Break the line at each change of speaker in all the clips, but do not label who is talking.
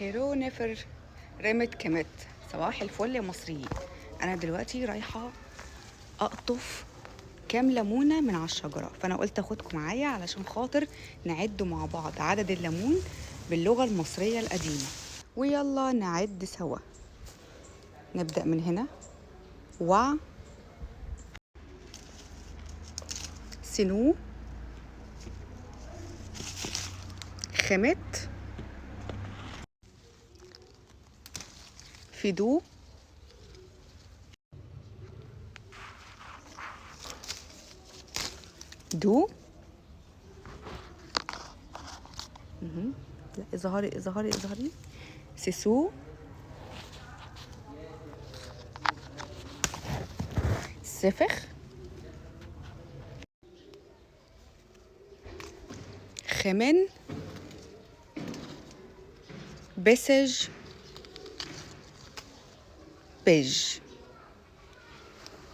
هيرو نفر رمت كمت. صباح الفل يا مصريين. انا دلوقتي رايحه اقطف كام ليمونه من على الشجره، فانا قلت اخدكم معايا علشان خاطر نعد مع بعض عدد الليمون باللغه المصريه القديمه، ويلا نعد سوا. نبدا من هنا. سنو، خمت، فدو، دو. لا، اظهري. سيسو، سفخ، خمن، بسج، بيج.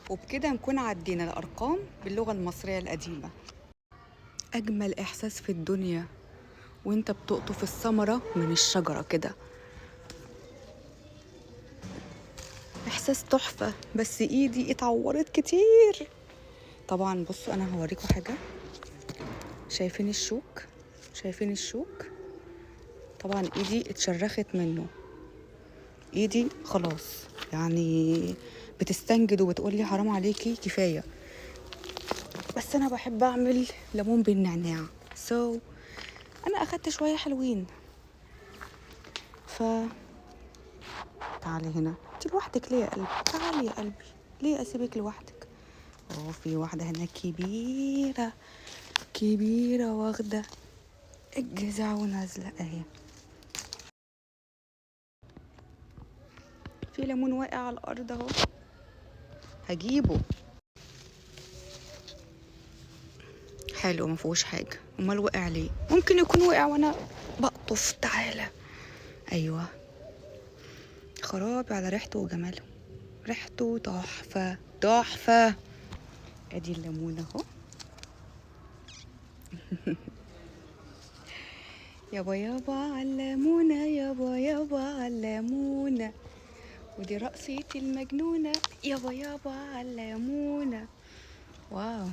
وبكده نكون عدينا الأرقام باللغة المصرية القديمة. أجمل إحساس في الدنيا وانت بتقطف الثمرة من الشجرة كده، إحساس تحفة. بس إيدي اتعورت كتير. طبعا بصوا، أنا هوريكم حاجة. شايفين الشوك؟ طبعا إيدي اتشرخت منه. إيدي خلاص يعني بتستنجد وبتقولي حرام عليكي كفاية. بس أنا بحب أعمل ليمون بالنعناع، أنا أخدت شوية حلوين. تعالي هنا. انت لوحدك ليه يا قلبي؟ تعالي يا قلبي، ليه أسيبك لوحدك؟ في واحدة هنا كبيرة واخدة الجذع ونازلة اهي. في ليمون واقع على الأرض اهو، هجيبه. حلو، مفيهوش حاجة. امال وقع ليه؟ ممكن يكون وقع وانا بقطف. تعالى. ايوه، خرابي على ريحته وجماله. ريحته تحفة. ادي الليمون اهو. يابا علمونا، يابا علمونا، ودي رقصتي المجنونة. يابا علمونا. واو.